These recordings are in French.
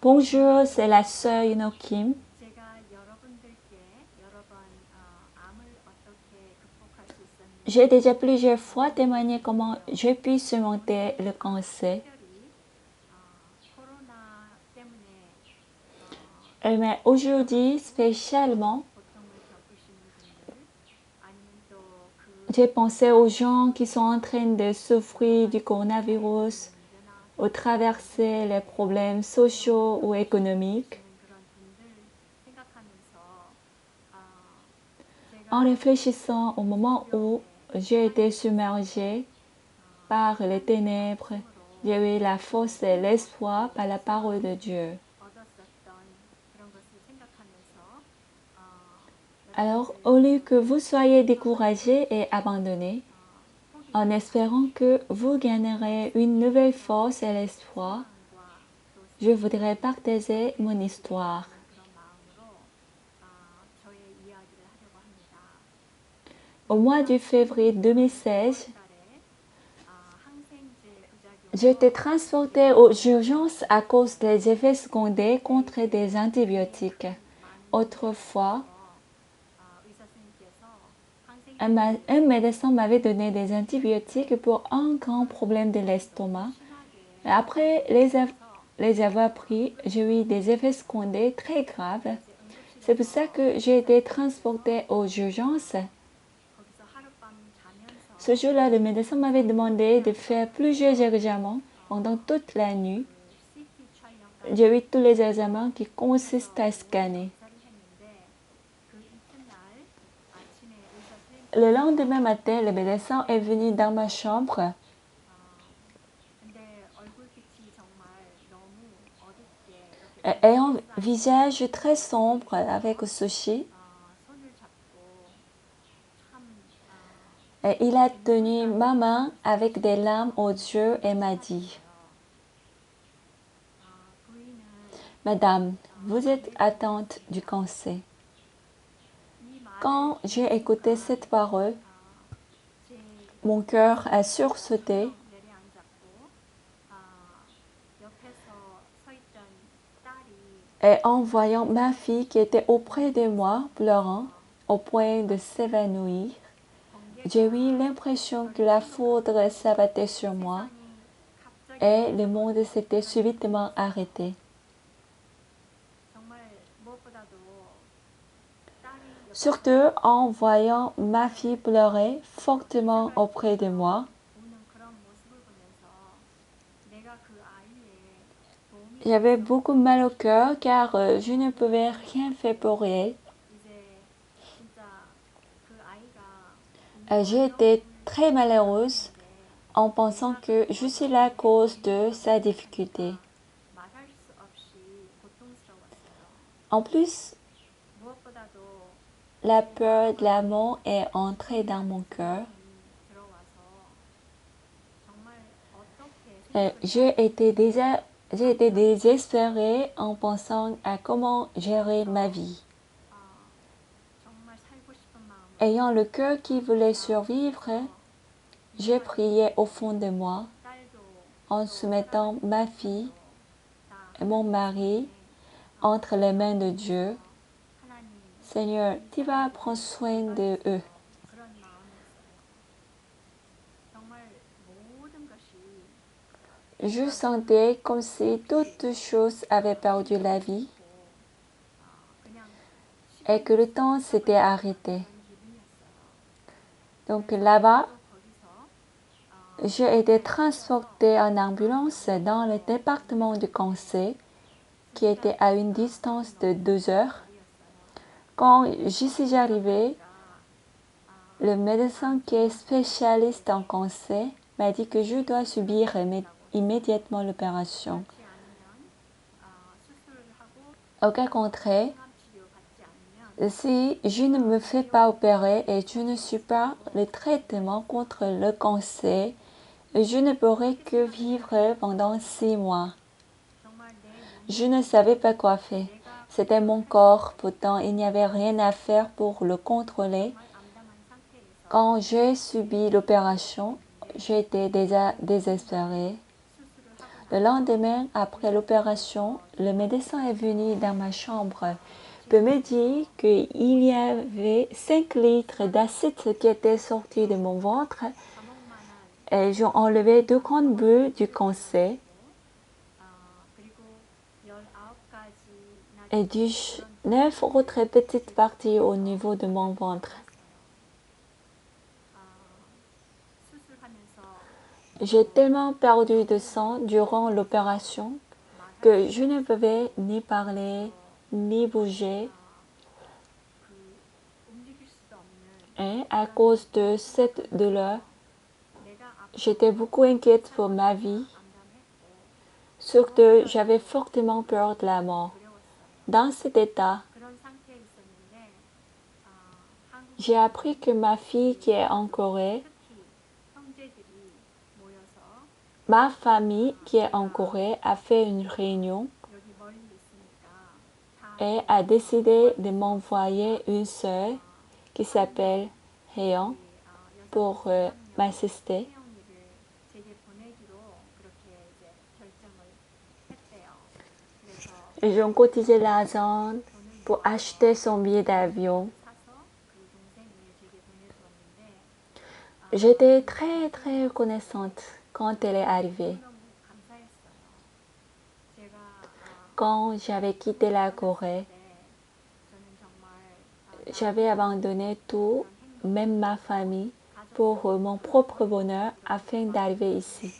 Bonjour, c'est la sœur Yuno Kim. J'ai déjà plusieurs fois témoigné comment je puis surmonter le cancer. Mais aujourd'hui, spécialement, j'ai pensé aux gens qui sont en train de souffrir du coronavirus ou traverser les problèmes sociaux ou économiques. En réfléchissant au moment où j'ai été submergée par les ténèbres, j'ai eu la force et l'espoir par la parole de Dieu. Alors, au lieu que vous soyez découragés et abandonnés, en espérant que vous gagnerez une nouvelle force et l'espoir, je voudrais partager mon histoire. Au mois de février 2016, j'ai été transportée aux urgences à cause des effets secondaires contre des antibiotiques. Autrefois, un médecin m'avait donné des antibiotiques pour un grand problème de l'estomac. Après les avoir pris, j'ai eu des effets secondaires très graves. C'est pour ça que j'ai été transportée aux urgences. Ce jour-là, le médecin m'avait demandé de faire plusieurs examens pendant toute la nuit. J'ai eu tous les examens qui consistent à scanner. Le lendemain matin, le médecin est venu dans ma chambre. Ayant un visage très sombre avec souci, et il a tenu ma main avec des larmes aux yeux et m'a dit: Madame, vous êtes atteinte du cancer. Quand j'ai écouté cette parole, mon cœur a sursauté. Et en voyant ma fille qui était auprès de moi, pleurant, au point de s'évanouir, j'ai eu l'impression que la foudre s'abattait sur moi et le monde s'était subitement arrêté. Surtout en voyant ma fille pleurer fortement auprès de moi, j'avais beaucoup mal au cœur car je ne pouvais rien faire pour elle. J'ai été très malheureuse en pensant que je suis la cause de sa difficulté. En plus, la peur de la mort est entrée dans mon cœur. J'ai été désespérée en pensant à comment gérer ma vie. Ayant le cœur qui voulait survivre, j'ai prié au fond de moi en soumettant ma fille et mon mari entre les mains de Dieu. Seigneur, tu vas prendre soin de eux. Je sentais comme si toutes choses avaient perdu la vie et que le temps s'était arrêté. Donc là-bas, j'ai été transportée en ambulance dans le département du cancer qui était à une distance de 2 heures. Quand j'y suis arrivée, le médecin qui est spécialiste en cancer m'a dit que je dois subir immédiatement l'opération. Au cas contraire, si je ne me fais pas opérer et je ne suis pas le traitement contre le cancer, je ne pourrai que vivre pendant 6 mois. Je ne savais pas quoi faire. C'était mon corps, pourtant il n'y avait rien à faire pour le contrôler. Quand j'ai subi l'opération, j'étais déjà désespérée. Le lendemain, après l'opération, le médecin est venu dans ma chambre pour me dire qu'il y avait 5 litres d'acide qui étaient sortis de mon ventre et j'ai enlevé 2 grandes bulles du cancer et 9 autres petites parties au niveau de mon ventre. J'ai tellement perdu de sang durant l'opération que je ne pouvais ni parler, ni bouger. Et à cause de cette douleur, j'étais beaucoup inquiète pour ma vie. Surtout, j'avais fortement peur de la mort. Dans cet état, j'ai appris que ma fille qui est en Corée, ma famille qui est en Corée a fait une réunion et a décidé de m'envoyer une sœur qui s'appelle Heon pour m'assister. Ils ont cotisé l'argent pour acheter son billet d'avion. J'étais très très reconnaissante quand elle est arrivée. Quand j'avais quitté la Corée, j'avais abandonné tout, même ma famille, pour mon propre bonheur afin d'arriver ici.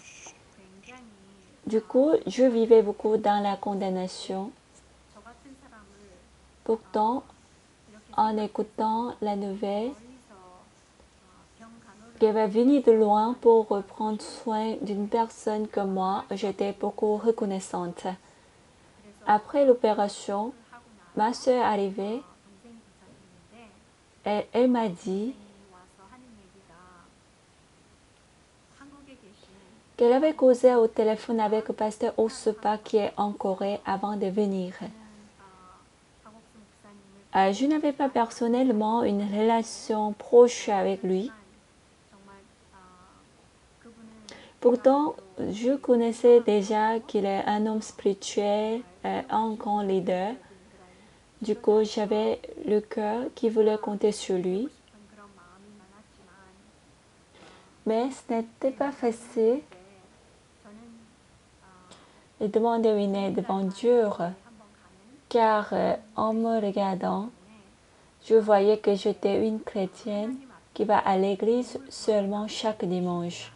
Du coup, je vivais beaucoup dans la condamnation. Pourtant, en écoutant la nouvelle qu'elle va venir de loin pour prendre soin d'une personne comme moi, j'étais beaucoup reconnaissante. Après l'opération, ma soeur est arrivée et elle m'a dit qu'elle avait causé au téléphone avec le pasteur Osopa qui est en Corée avant de venir. Je n'avais pas personnellement une relation proche avec lui. Pourtant, je connaissais déjà qu'il est un homme spirituel, un grand leader. Du coup, j'avais le cœur qui voulait compter sur lui. Mais ce n'était pas facile de demander une aide devant Dieu, car en me regardant, je voyais que j'étais une chrétienne qui va à l'église seulement chaque dimanche.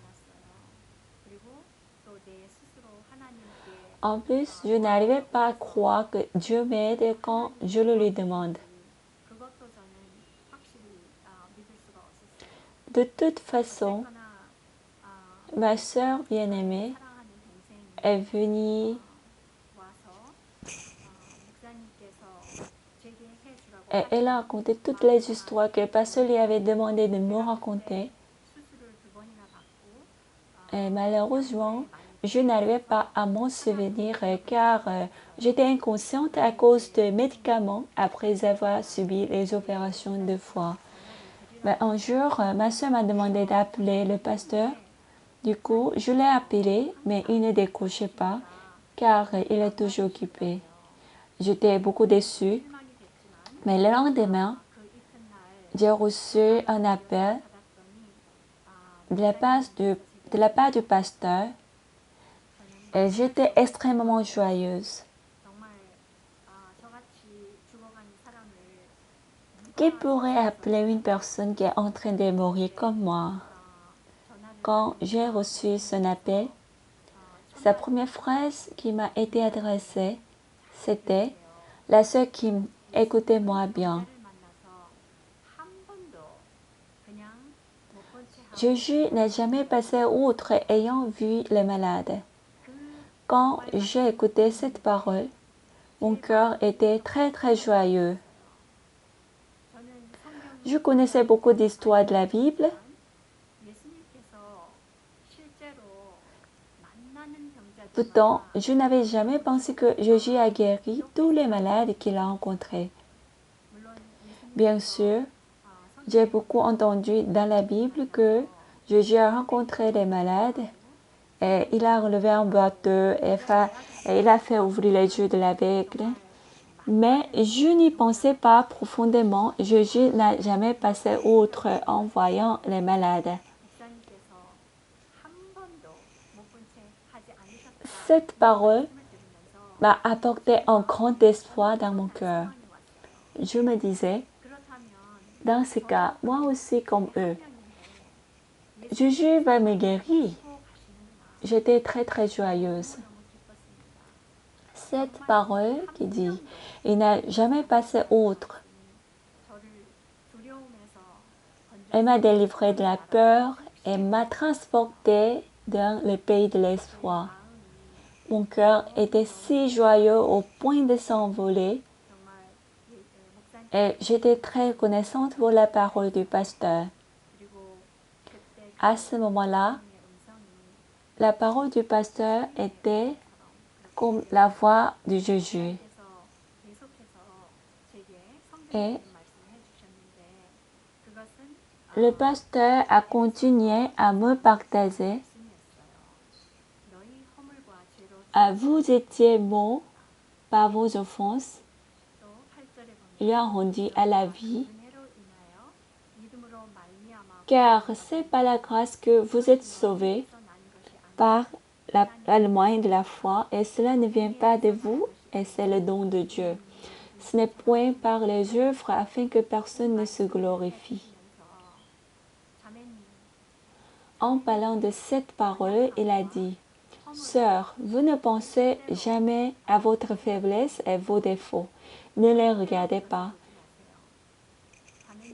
En plus, je n'arrivais pas à croire que Dieu m'aide quand je le lui demande. De toute façon, ma sœur bien-aimée est venue et elle a raconté toutes les histoires que le pasteur lui avait demandé de me raconter. Et malheureusement, je n'arrivais pas à m'en souvenir car j'étais inconsciente à cause des médicaments après avoir subi les opérations 2 fois. Mais un jour, ma soeur m'a demandé d'appeler le pasteur. Du coup, je l'ai appelé, mais il ne décrochait pas car il est toujours occupé. J'étais beaucoup déçue. Mais le lendemain, j'ai reçu un appel de la part du pasteur et j'étais extrêmement joyeuse. Qui pourrait appeler une personne qui est en train de mourir comme moi? Quand j'ai reçu son appel, sa première phrase qui m'a été adressée, c'était « La sœur Kim, écoutez-moi bien. Jésus n'a jamais passé outre ayant vu les malades. » Quand j'ai écouté cette parole, mon cœur était très très joyeux. Je connaissais beaucoup d'histoires de la Bible. Pourtant, je n'avais jamais pensé que Jésus a guéri tous les malades qu'il a rencontrés. Bien sûr, j'ai beaucoup entendu dans la Bible que Jésus a rencontré les malades Et il a relevé un boiteux et il a fait ouvrir les yeux de l'aveugle. Mais je n'y pensais pas profondément. Jésus n'a jamais passé outre en voyant les malades. Cette parole m'a apporté un grand espoir dans mon cœur. Je me disais, dans ce cas, moi aussi comme eux, Jésus va me guérir. J'étais très très joyeuse. Cette parole qui dit, il n'a jamais passé outre. Elle m'a délivré de la peur et m'a transportée dans le pays de l'espoir. Mon cœur était si joyeux au point de s'envoler et j'étais très reconnaissante pour la parole du pasteur. À ce moment-là, la parole du pasteur était comme la voix de Jésus. Et le pasteur a continué à me partager. Vous étiez morts par vos offenses, lui a rendu à la vie, car c'est par la grâce que vous êtes sauvés, par le moyen de la foi, et cela ne vient pas de vous, et c'est le don de Dieu. Ce n'est point par les œuvres afin que personne ne se glorifie. En parlant de cette parole, il a dit, « Sœurs, vous ne pensez jamais à votre faiblesse et vos défauts. Ne les regardez pas.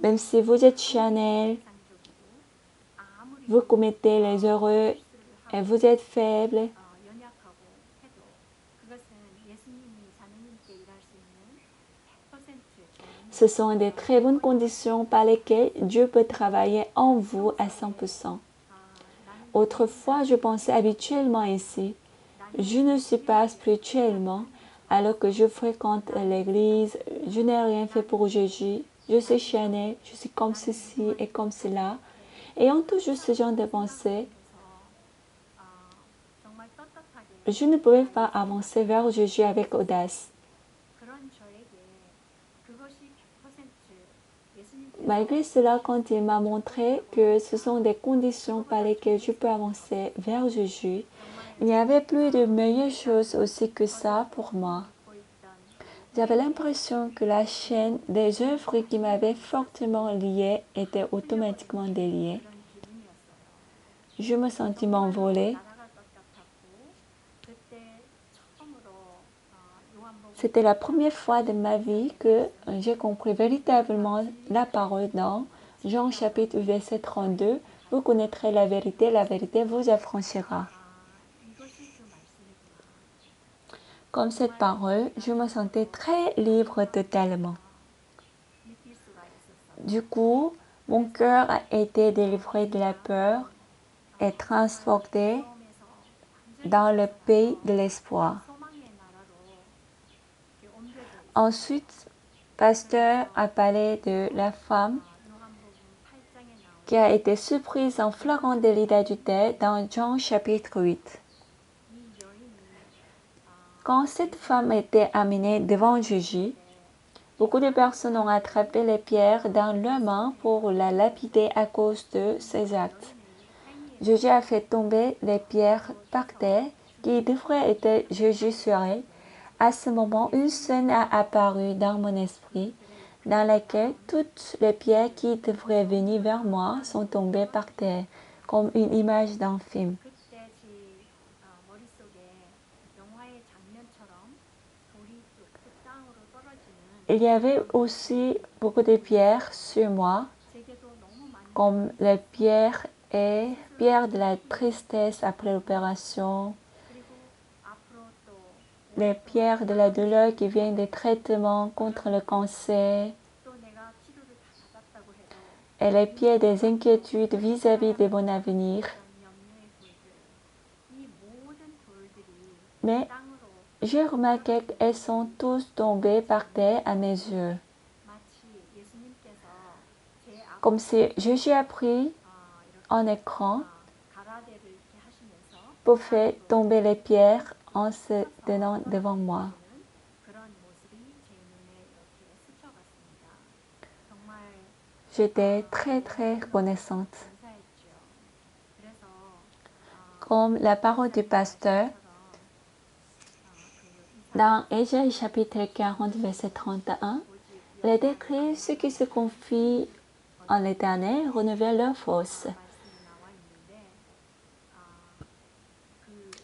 Même si vous êtes charnel, vous commettez les erreurs et vous êtes faible, ce sont des très bonnes conditions par lesquelles Dieu peut travailler en vous à 100%. Autrefois, je pensais habituellement ainsi. Je ne suis pas spirituellement, alors que je fréquente l'église, je n'ai rien fait pour Jésus, je suis charnel, je suis comme ceci et comme cela. Ayant toujours ce genre de pensée, je ne pouvais pas avancer vers Jésus avec audace. Malgré cela, quand il m'a montré que ce sont des conditions par lesquelles je peux avancer vers Jésus, il n'y avait plus de meilleure chose aussi que ça pour moi. J'avais l'impression que la chaîne des œuvres qui m'avaient fortement liée était automatiquement déliée. Je me sentis m'envoler. C'était la première fois de ma vie que j'ai compris véritablement la parole dans Jean chapitre 8, verset 32. Vous connaîtrez la vérité vous affranchira. Comme cette parole, je me sentais très libre totalement. Du coup, mon cœur a été délivré de la peur et transporté dans le pays de l'espoir. Ensuite, pasteur a parlé de la femme qui a été surprise en flagrant délit d'adultère dans Jean chapitre 8. Quand cette femme était amenée devant Jésus, beaucoup de personnes ont attrapé les pierres dans leurs mains pour la lapider à cause de ses actes. Jésus a fait tomber les pierres par terre qui devraient être jugées sur elle. À ce moment, une scène a apparu dans mon esprit, dans laquelle toutes les pierres qui devraient venir vers moi sont tombées par terre, comme une image d'un film. Il y avait aussi beaucoup de pierres sur moi, comme les pierres de la tristesse après l'opération, les pierres de la douleur qui viennent des traitements contre le cancer, et les pierres des inquiétudes vis-à-vis de mon avenir. Mais j'ai remarqué qu'elles sont tous tombées par terre à mes yeux. Comme si Jésus a pris un écran pouvait tomber les pierres en se tenant devant moi. J'étais très reconnaissante. Comme la parole du pasteur, dans Ésaïe chapitre 40, verset 31, il décrit ceux qui se confient en l'Éternel renouvellent leur force.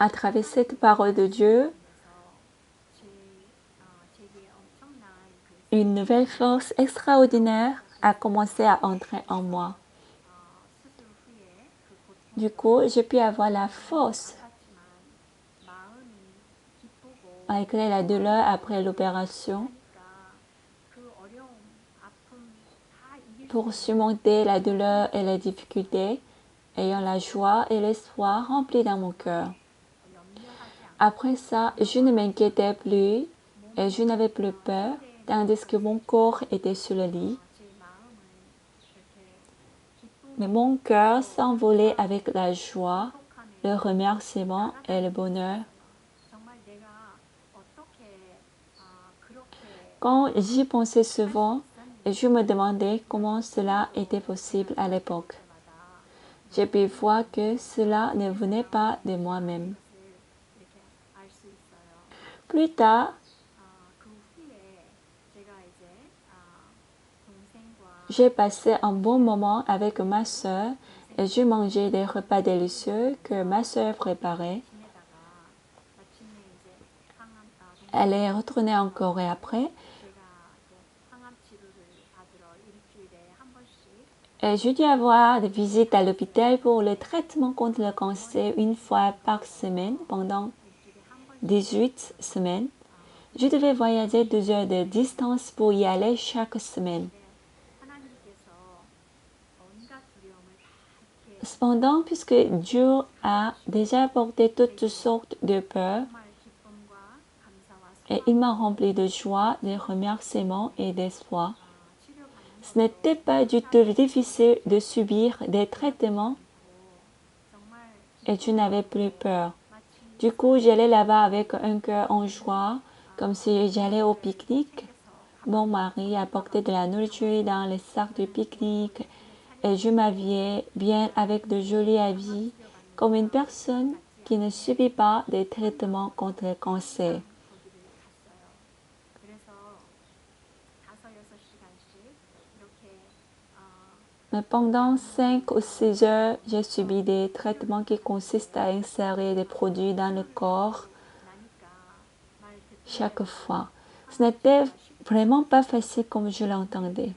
À travers cette parole de Dieu, une nouvelle force extraordinaire a commencé à entrer en moi. Du coup, j'ai pu avoir la force, malgré la douleur après l'opération, pour surmonter la douleur et les difficultés, ayant la joie et l'espoir remplis dans mon cœur. Après ça, je ne m'inquiétais plus et je n'avais plus peur, tandis que mon corps était sur le lit. Mais mon cœur s'envolait avec la joie, le remerciement et le bonheur. Quand j'y pensais souvent, je me demandais comment cela était possible à l'époque. J'ai pu voir que cela ne venait pas de moi-même. Plus tard, j'ai passé un bon moment avec ma sœur et je mangeais des repas délicieux que ma sœur préparait. Elle est retournée en Corée après et j'ai dû avoir des visites à l'hôpital pour le traitement contre le cancer une fois par semaine pendant 18 semaines. Je devais voyager 2 heures de distance pour y aller chaque semaine. Cependant, puisque Dieu a déjà apporté toutes sortes de peurs, et il m'a rempli de joie, de remerciements et d'espoir, ce n'était pas du tout difficile de subir des traitements et je n'avais plus peur. Du coup, j'allais là-bas avec un cœur en joie, comme si j'allais au pique-nique. Mon mari apportait de la nourriture dans les sacs de pique-nique et je m'habillais bien avec de jolis habits, comme une personne qui ne subit pas des traitements contre le cancer. Mais pendant 5 ou 6 heures, j'ai subi des traitements qui consistent à insérer des produits dans le corps chaque fois. Ce n'était vraiment pas facile comme je l'entendais.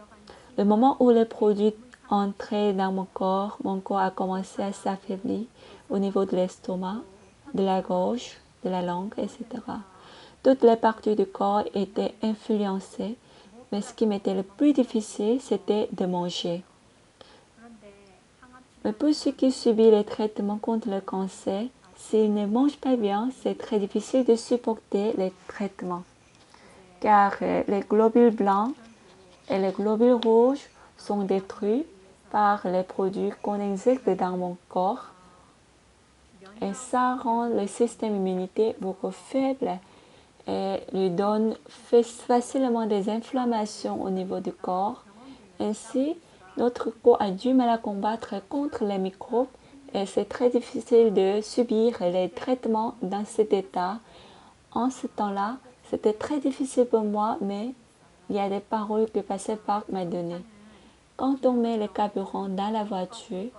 Le moment où les produits entraient dans mon corps a commencé à s'affaiblir au niveau de l'estomac, de la gorge, de la langue, etc. Toutes les parties du corps étaient influencées, mais ce qui m'était le plus difficile, c'était de manger. Mais pour ceux qui subissent les traitements contre le cancer, s'ils ne mangent pas bien, c'est très difficile de supporter les traitements. Car les globules blancs et les globules rouges sont détruits par les produits qu'on injecte dans mon corps. Et ça rend le système immunitaire beaucoup faible et lui donne facilement des inflammations au niveau du corps. Ainsi, notre corps a du mal à combattre contre les microbes et c'est très difficile de subir les traitements dans cet état. En ce temps-là, c'était très difficile pour moi, mais il y a des paroles que Pasteur Park m'a données. Quand on met le carburant dans la voiture,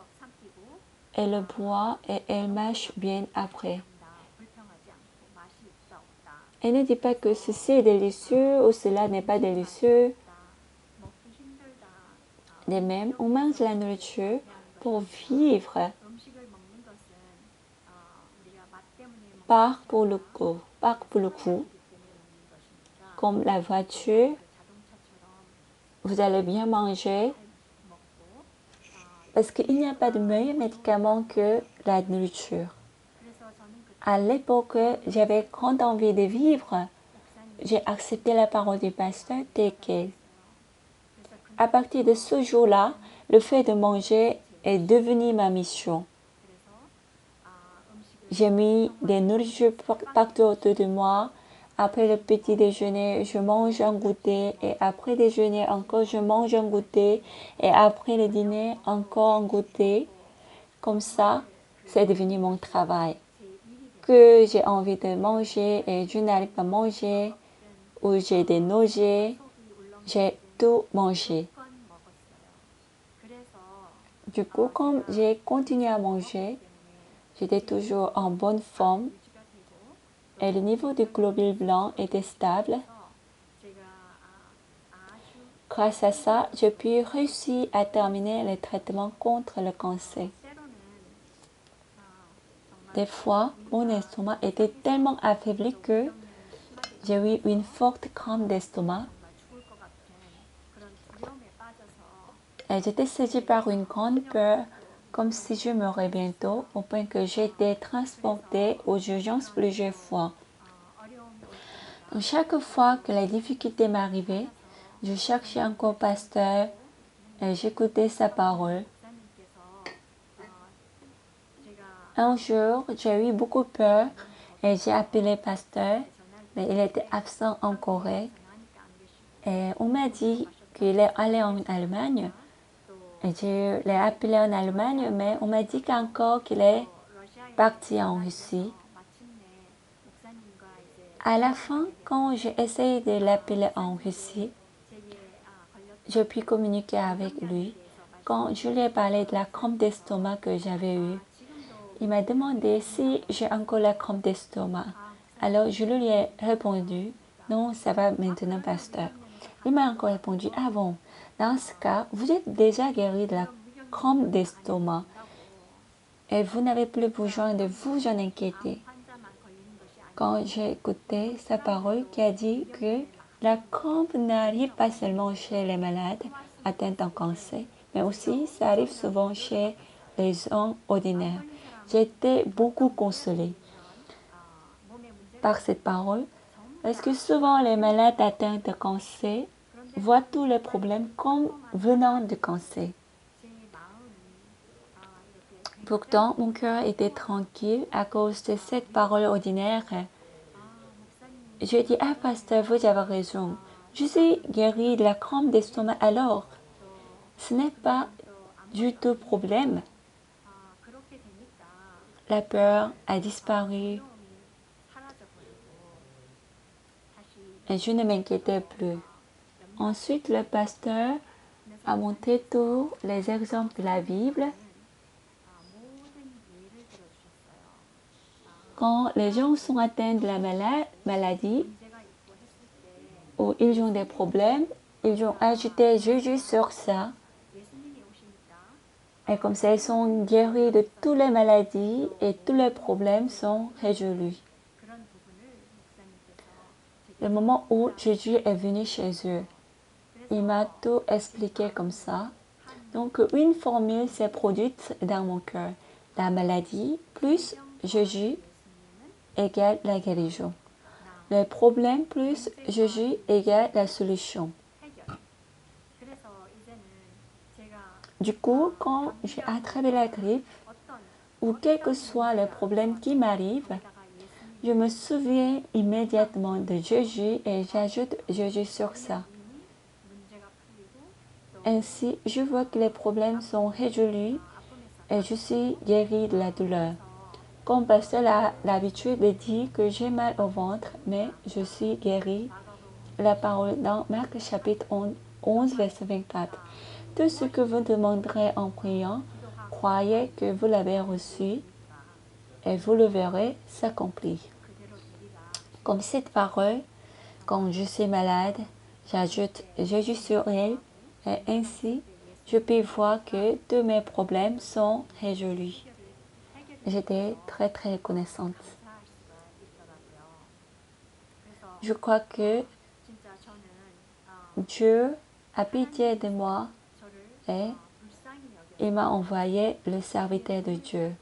elle le boit et elle marche bien après. Elle ne dit pas que ceci est délicieux ou cela n'est pas délicieux. De même, on mange la nourriture pour vivre, pas pour le goût. Comme la voiture, vous allez bien manger parce qu'il n'y a pas de meilleur médicament que la nourriture. À l'époque, j'avais grande envie de vivre. J'ai accepté la parole du pasteur telle qu'elle. À partir de ce jour-là, le fait de manger est devenu ma mission. j'ai mis des nourritures partout autour de moi. Après le petit déjeuner, je mange un goûter et après déjeuner encore, je mange un goûter et après le dîner, encore un goûter. Comme ça, c'est devenu mon travail. Que j'ai envie de manger et je n'arrive pas à manger ou j'ai des nausées, j'ai tout mangé. Du coup, comme j'ai continué à manger, j'étais toujours en bonne forme et le niveau de globules blancs était stable. Grâce à ça, j'ai pu réussir à terminer le traitement contre le cancer. Des fois, mon estomac était tellement affaibli que j'ai eu une forte crampe d'estomac et j'étais saisie par une grande peur, comme si je mourais bientôt, au point que j'étais transportée aux urgences plusieurs fois. Donc, chaque fois que la difficulté m'arrivait, je cherchais encore pasteur et j'écoutais sa parole. Un jour, j'ai eu beaucoup peur et j'ai appelé pasteur, mais il était absent en Corée. Et on m'a dit qu'il est allé en Allemagne. Et je l'ai appelé en Allemagne, mais on m'a dit qu'encore qu'il est parti en Russie. À la fin, quand j'ai essayé de l'appeler en Russie, je puis communiquer avec lui. Quand je lui ai parlé de la crampe d'estomac que j'avais eue, il m'a demandé si j'ai encore la crampe d'estomac. Alors je lui ai répondu, non, ça va maintenant, pasteur. Il m'a encore répondu, ah bon, dans ce cas, vous êtes déjà guéri de la crampe d'estomac et vous n'avez plus besoin de vous en inquiéter. Quand j'ai écouté sa parole qui a dit que la crampe n'arrive pas seulement chez les malades atteints d'un cancer, mais aussi ça arrive souvent chez les gens ordinaires. J'ai été beaucoup consolée par cette parole parce que souvent les malades atteints de cancer voient tous les problèmes comme venant du cancer. Pourtant, mon cœur était tranquille à cause de cette parole ordinaire. Je dis, ah pasteur, vous avez raison. Je suis guérie de la crampe d'estomac alors. Ce n'est pas du tout problème. La peur a disparu et je ne m'inquiétais plus. Ensuite, le pasteur a montré tous les exemples de la Bible. Quand les gens sont atteints de la maladie ou ils ont des problèmes, ils ont ajouté Jésus sur ça. Et comme ça, ils sont guéris de toutes les maladies et tous les problèmes sont résolus. Le moment où Jésus est venu chez eux, il m'a tout expliqué comme ça. Donc, une formule s'est produite dans mon cœur. La maladie plus Jésus égale la guérison. Le problème plus Jésus égale la solution. Du coup, quand j'ai attrapé la grippe, ou quel que soit le problème qui m'arrive, je me souviens immédiatement de Jésus et j'ajoute Jésus sur ça. Ainsi, je vois que les problèmes sont résolus et je suis guérie de la douleur. Comme pasteur a l'habitude de dire que j'ai mal au ventre, mais je suis guérie. La parole dans Marc chapitre 11, verset 24. Tout ce que vous demanderez en priant, croyez que vous l'avez reçu et vous le verrez s'accomplir. Comme cette parole, quand je suis malade, j'ajoute Jésus sur elle et ainsi je peux voir que tous mes problèmes sont résolus. J'étais très très reconnaissante. Je crois que Dieu a pitié de moi et il m'a envoyé le serviteur de Dieu.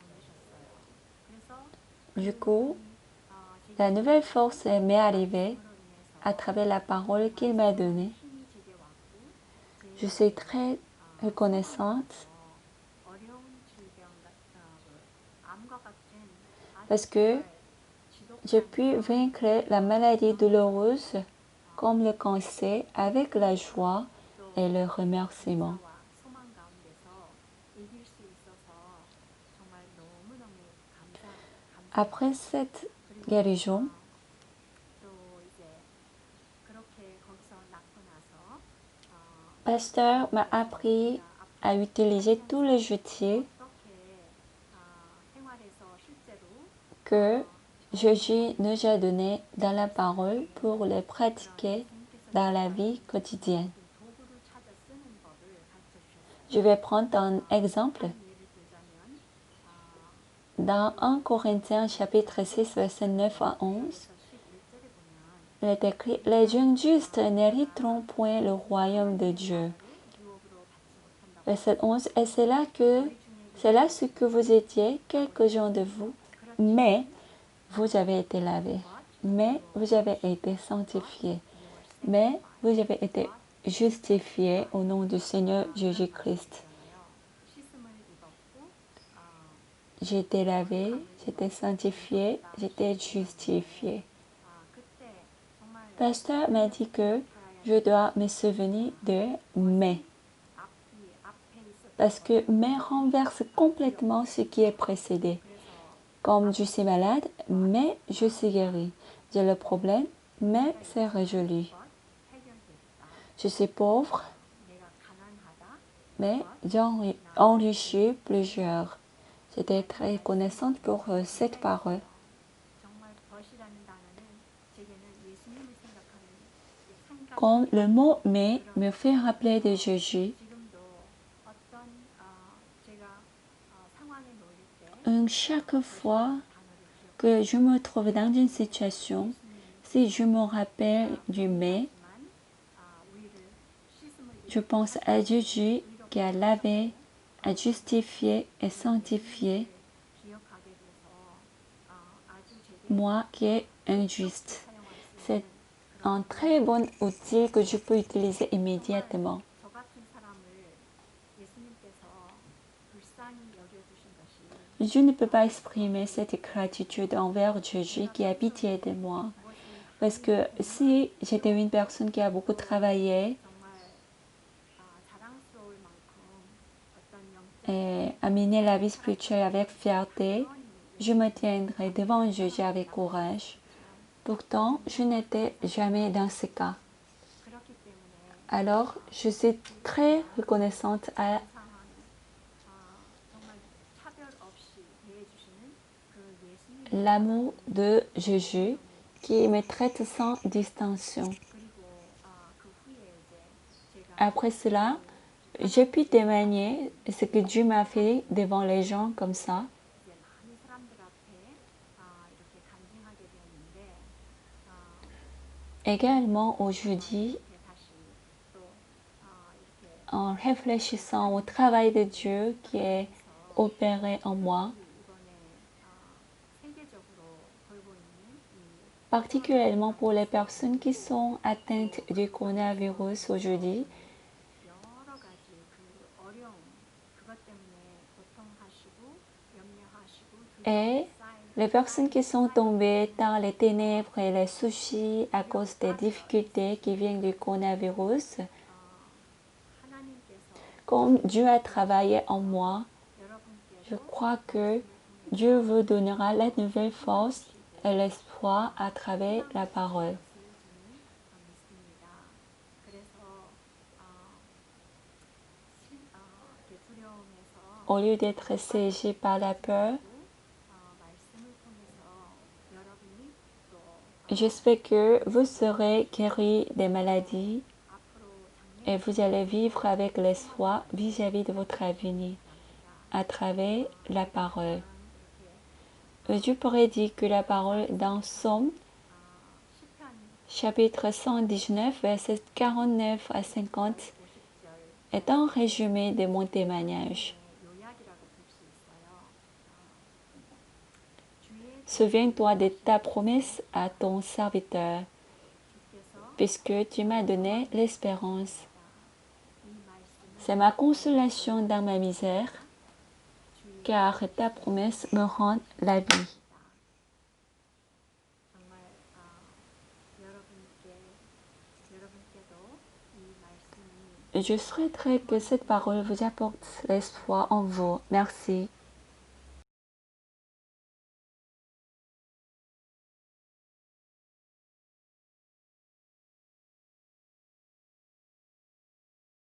Du coup, la nouvelle force m'est arrivée à travers la parole qu'il m'a donnée. Je suis très reconnaissante parce que j'ai pu vaincre la maladie douloureuse comme le cancer avec la joie et le remerciement. Après cette guérison, pasteur m'a appris à utiliser tous les outils que Jésus nous a donnés dans la parole pour les pratiquer dans la vie quotidienne. Je vais prendre un exemple. Dans 1 Corinthiens chapitre 6, verset 9 à 11, il est écrit « Les jeunes justes n'hériteront point le royaume de Dieu. » Verset 11, « Et c'est là ce que vous étiez, quelques-uns de vous, mais vous avez été lavés, mais vous avez été sanctifiés, mais vous avez été justifiés au nom du Seigneur Jésus-Christ. » J'ai été lavé, j'étais sanctifié, j'étais justifié. Pasteur m'a dit que je dois me souvenir de mais. Parce que mais renverse complètement ce qui est précédé. Comme je suis malade, mais je suis guéri. J'ai le problème, mais c'est résolu. Je suis pauvre, mais j'ai enrichi plusieurs. J'étais très reconnaissante pour cette parole. Quand le mot mais me fait rappeler de Jésus, chaque fois que je me trouve dans une situation, si je me rappelle du mais, je pense à Jésus qui a lavé, a justifié et sanctifié moi qui est injuste. C'est un très bon outil que je peux utiliser immédiatement. Je ne peux pas exprimer cette gratitude envers Jésus qui a pitié de moi. Parce que si j'étais une personne qui a beaucoup travaillé et a mené la vie spirituelle avec fierté, je me tiendrais devant Jésus avec courage. Pourtant, je n'étais jamais dans ce cas. Alors, je suis très reconnaissante à l'amour de Jésus qui me traite sans distinction. Après cela, j'ai pu témoigner ce que Dieu m'a fait devant les gens comme ça. Également aujourd'hui, en réfléchissant au travail de Dieu qui est opéré en moi, particulièrement pour les personnes qui sont atteintes du coronavirus aujourd'hui, et les personnes qui sont tombées dans les ténèbres et les soucis à cause des difficultés qui viennent du coronavirus, comme Dieu a travaillé en moi, je crois que Dieu vous donnera la nouvelle force et l'espoir à travers la parole. Au lieu d'être siégé par la peur, j'espère que vous serez guéris des maladies et vous allez vivre avec l'espoir vis-à-vis de votre avenir à travers la parole. Je pourrais dire que la parole dans Somme, chapitre 119, versets 49 à 50, est un résumé de mon témoignage. Souviens-toi de ta promesse à ton serviteur, puisque tu m'as donné l'espérance. C'est ma consolation dans ma misère, car ta promesse me rend la vie. Et je souhaiterais que cette parole vous apporte l'espoir en vous. Merci.